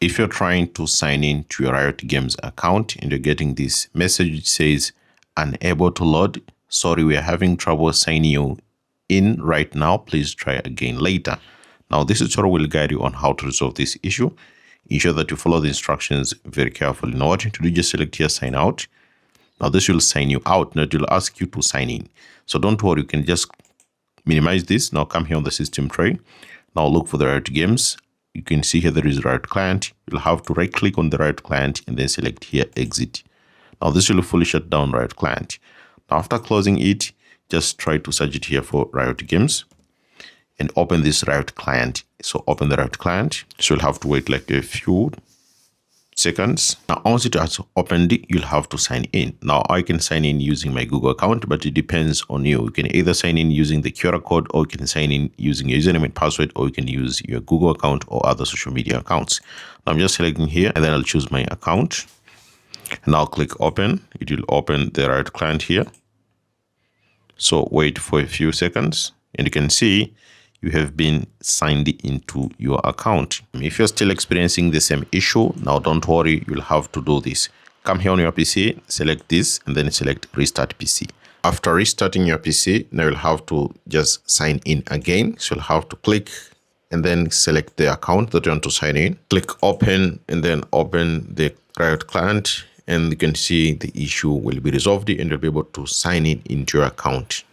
If you're trying to sign in to your Riot Games account and you're getting this message which says unable to load, sorry, we are having trouble signing you in right now, please try again later. Now this tutorial will guide you on how to resolve this issue. Ensure that you follow the instructions very carefully. Now what you need to do, just select here sign out. Now this will sign you out, now it will ask you to sign in. So don't worry, you can just minimize this. Now come here on the system tray. Now look for the Riot Games. You can see here there is Riot Client. You'll have to right click on the Riot Client and then select here exit. Now this will fully shut down Riot Client. Now after closing it, just try to search it here for Riot Games and open this Riot Client. So open the Riot Client. So you'll have to wait like a few seconds. Now once it has opened, you'll have to sign in. Now I can sign in using my Google account, but it depends on you. You can either sign in using the QR code, or you can sign in using your username and password, or you can use your Google account or other social media accounts. Now I'm just selecting here and then I'll choose my account and I'll click open. It will open the Riot Client here. So wait for a few seconds and you can see you have been signed into your account. If you're still experiencing the same issue, now don't worry, you'll have to do this. Come here on your PC, select this and then select restart PC. After restarting your PC, now you'll have to just sign in again. So you'll have to click and then select the account that you want to sign in. Click open and then open the Riot Client, and you can see the issue will be resolved and you'll be able to sign in into your account.